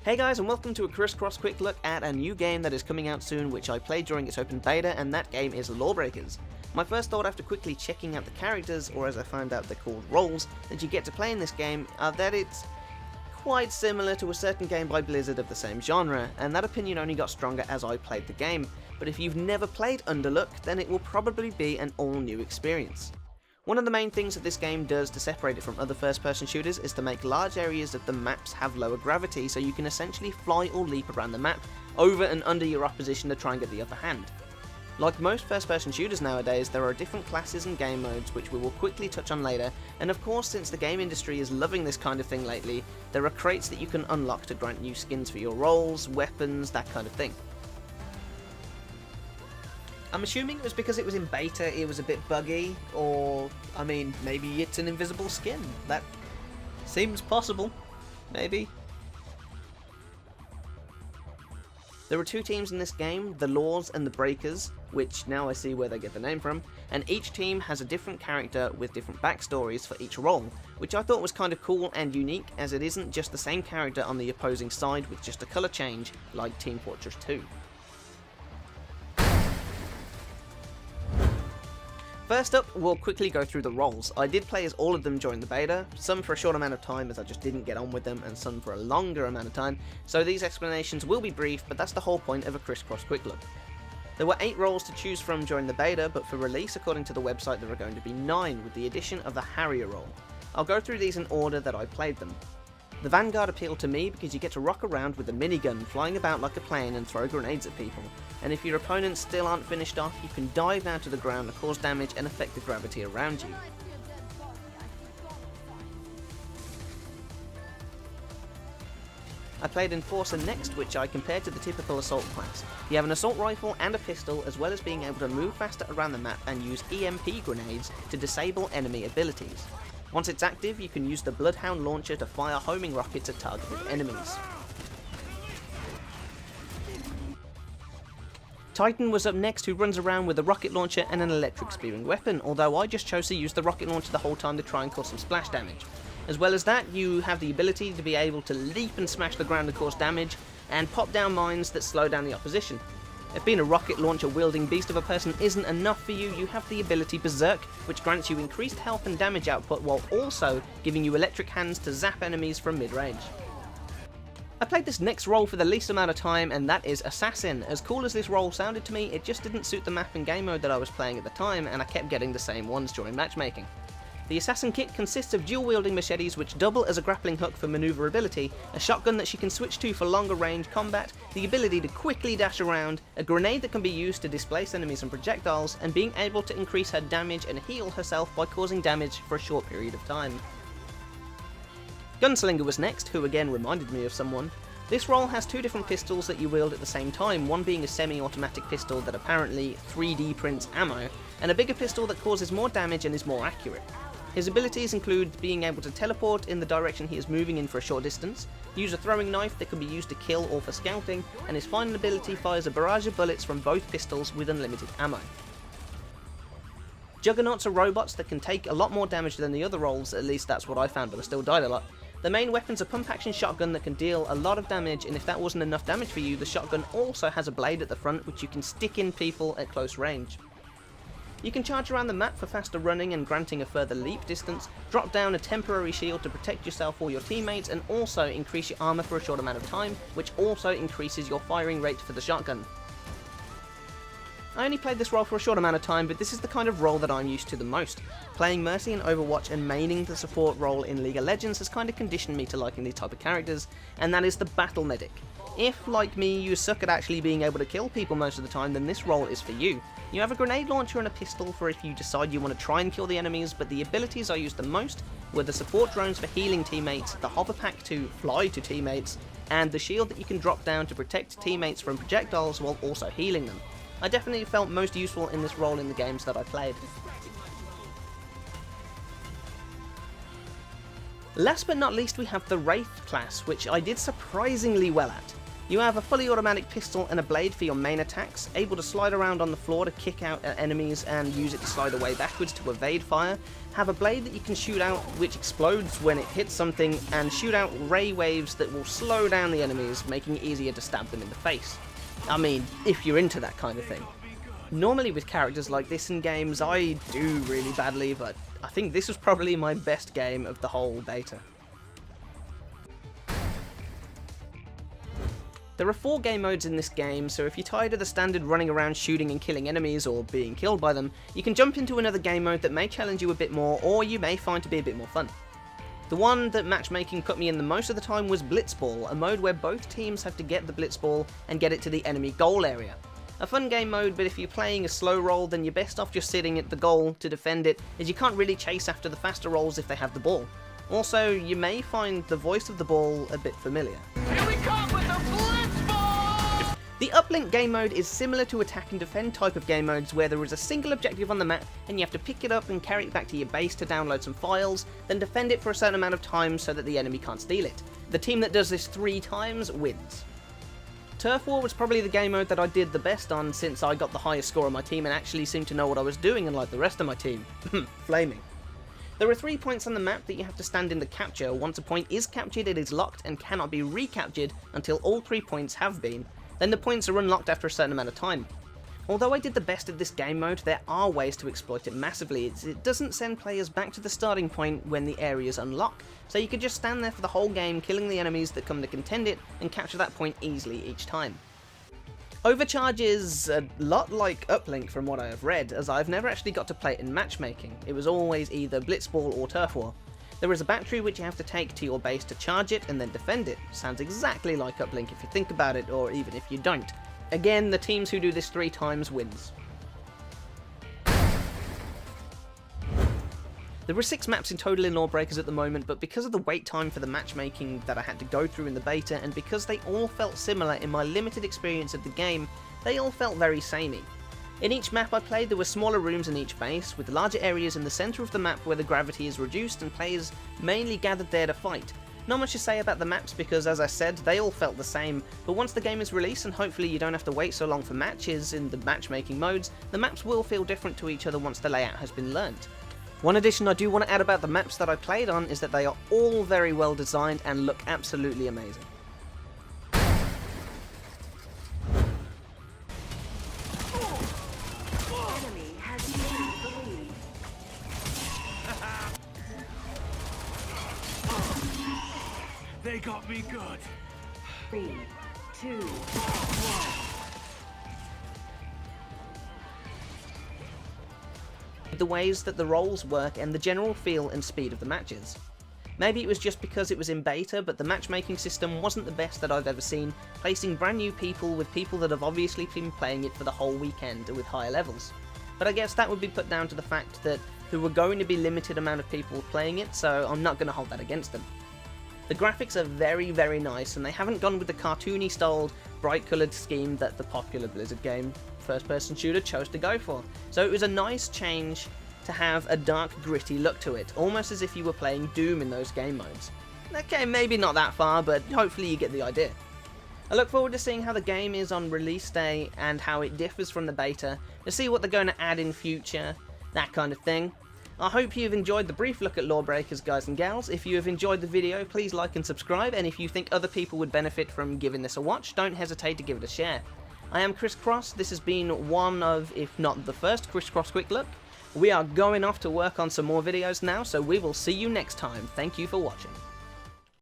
Hey guys, and welcome to a ChrissCrossQuickLook at a new game that is coming out soon, which I played during its open beta, and that game is LawBreakers. My first thought after quickly checking out the characters, or as I found out they're called roles, that you get to play in this game are that it's quite similar to a certain game by Blizzard of the same genre, and that opinion only got stronger as I played the game. But if you've never played Underlook, then it will probably be an all-new experience. One of the main things that this game does to separate it from other first-person shooters is to make large areas of the maps have lower gravity, so you can essentially fly or leap around the map, over and under your opposition to try and get the upper hand. Like most first-person shooters nowadays, there are different classes and game modes which we will quickly touch on later, and of course since the game industry is loving this kind of thing lately, there are crates that you can unlock to grant new skins for your roles, weapons, that kind of thing. I'm assuming it was because it was in beta, it was a bit buggy, or, I mean, maybe it's an invisible skin. That seems possible. Maybe. There are two teams in this game, the Laws and the Breakers, which now I see where they get the name from, and each team has a different character with different backstories for each role, which I thought was kind of cool and unique, as it isn't just the same character on the opposing side with just a colour change, like Team Fortress 2. First up, we'll quickly go through the roles. I did play as all of them during the beta, some for a short amount of time as I just didn't get on with them, and some for a longer amount of time, so these explanations will be brief, but that's the whole point of a ChrissCrossQuickLook. There were 8 roles to choose from during the beta, but for release according to the website there are going to be 9 with the addition of the Harrier role. I'll go through these in order that I played them. The Vanguard appealed to me because you get to rock around with a minigun, flying about like a plane and throw grenades at people, and if your opponents still aren't finished off, you can dive down to the ground to cause damage and affect the gravity around you. I played Enforcer next, which I compared to the typical assault class. You have an assault rifle and a pistol, as well as being able to move faster around the map and use EMP grenades to disable enemy abilities. Once it's active, you can use the Bloodhound launcher to fire homing rockets at targeted enemies. Titan was up next, who runs around with a rocket launcher and an electric spearing weapon, although I just chose to use the rocket launcher the whole time to try and cause some splash damage. As well as that, you have the ability to be able to leap and smash the ground to cause damage, and pop down mines that slow down the opposition. If being a rocket launcher wielding beast of a person isn't enough for you, you have the ability Berserk, which grants you increased health and damage output while also giving you electric hands to zap enemies from mid-range. I played this next role for the least amount of time, and that is Assassin. As cool as this role sounded to me, it just didn't suit the map and game mode that I was playing at the time, and I kept getting the same ones during matchmaking. The Assassin kit consists of dual-wielding machetes which double as a grappling hook for maneuverability, a shotgun that she can switch to for longer range combat, the ability to quickly dash around, a grenade that can be used to displace enemies and projectiles, and being able to increase her damage and heal herself by causing damage for a short period of time. Gunslinger was next, who again reminded me of someone. This role has 2 different pistols that you wield at the same time, one being a semi-automatic pistol that apparently 3D prints ammo, and a bigger pistol that causes more damage and is more accurate. His abilities include being able to teleport in the direction he is moving in for a short distance, use a throwing knife that can be used to kill or for scouting, and his final ability fires a barrage of bullets from both pistols with unlimited ammo. Juggernauts are robots that can take a lot more damage than the other roles, at least that's what I found, but I still died a lot. The main weapon's a pump-action shotgun that can deal a lot of damage, and if that wasn't enough damage for you, the shotgun also has a blade at the front which you can stick in people at close range. You can charge around the map for faster running and granting a further leap distance, drop down a temporary shield to protect yourself or your teammates, and also increase your armor for a short amount of time, which also increases your firing rate for the shotgun. I only played this role for a short amount of time, but this is the kind of role that I'm used to the most. Playing Mercy in Overwatch and maining the support role in League of Legends has kind of conditioned me to liking these type of characters, and that is the Battle Medic. If, like me, you suck at actually being able to kill people most of the time, then this role is for you. You have a grenade launcher and a pistol for if you decide you want to try and kill the enemies, but the abilities I used the most were the support drones for healing teammates, the hover pack to fly to teammates, and the shield that you can drop down to protect teammates from projectiles while also healing them. I definitely felt most useful in this role in the games that I played. Last but not least, we have the Wraith class, which I did surprisingly well at. You have a fully automatic pistol and a blade for your main attacks, able to slide around on the floor to kick out at enemies and use it to slide away backwards to evade fire. Have a blade that you can shoot out which explodes when it hits something, and shoot out ray waves that will slow down the enemies, making it easier to stab them in the face. I mean, if you're into that kind of thing. Normally with characters like this in games I do really badly, but I think this was probably my best game of the whole beta. There are 4 game modes in this game, so if you're tired of the standard running around shooting and killing enemies or being killed by them, you can jump into another game mode that may challenge you a bit more, or you may find to be a bit more fun. The one that matchmaking put me in the most of the time was Blitzball, a mode where both teams have to get the Blitzball and get it to the enemy goal area. A fun game mode, but if you're playing a slow roll then you're best off just sitting at the goal to defend it, as you can't really chase after the faster rolls if they have the ball. Also, you may find the voice of the ball a bit familiar. Here we come with the Blitzball! The uplink game mode is similar to attack and defend type of game modes where there is a single objective on the map and you have to pick it up and carry it back to your base to download some files, then defend it for a certain amount of time so that the enemy can't steal it. The team that does this 3 times wins. Turf War was probably the game mode that I did the best on since I got the highest score on my team and actually seemed to know what I was doing unlike the rest of my team. Flaming. There are 3 points on the map that you have to stand in to capture. Once a point is captured, it is locked and cannot be recaptured until all 3 points have been. Then the points are unlocked after a certain amount of time. Although I did the best at this game mode, there are ways to exploit it massively. It doesn't send players back to the starting point when the areas unlock, so you could just stand there for the whole game killing the enemies that come to contend it and capture that point easily each time. Overcharge is a lot like Uplink from what I have read, as I've never actually got to play it in matchmaking. It was always either Blitzball or Turf War. There is a battery which you have to take to your base to charge it and then defend it. Sounds exactly like Uplink if you think about it, or even if you don't. Again, the teams who do this 3 times wins. There are 6 maps in total in LawBreakers at the moment, but because of the wait time for the matchmaking that I had to go through in the beta, and because they all felt similar in my limited experience of the game, they all felt very samey. In each map I played there were smaller rooms in each base, with larger areas in the centre of the map where the gravity is reduced and players mainly gathered there to fight. Not much to say about the maps because, as I said, they all felt the same, but once the game is released and hopefully you don't have to wait so long for matches in the matchmaking modes, the maps will feel different to each other once the layout has been learnt. One addition I do want to add about the maps that I played on is that they are all very well designed and look absolutely amazing. They got me good. 3, 2, 1. The ways that the roles work and the general feel and speed of the matches. Maybe it was just because it was in beta, but the matchmaking system wasn't the best that I've ever seen, placing brand new people with people that have obviously been playing it for the whole weekend with higher levels. But I guess that would be put down to the fact that there were going to be limited amount of people playing it, so I'm not going to hold that against them. The graphics are very, very nice, and they haven't gone with the cartoony styled, bright coloured scheme that the popular Blizzard game first-person shooter chose to go for. So it was a nice change to have a dark, gritty look to it, almost as if you were playing Doom in those game modes. Okay, maybe not that far, but hopefully you get the idea. I look forward to seeing how the game is on release day and how it differs from the beta, to see what they're going to add in future, that kind of thing. I hope you've enjoyed the brief look at LawBreakers, guys and gals. If you have enjoyed the video, please like and subscribe, and if you think other people would benefit from giving this a watch, don't hesitate to give it a share. I am ChrissCross. This has been one of, if not the first, ChrissCrossQuickLook. We are going off to work on some more videos now, so we will see you next time. Thank you for watching.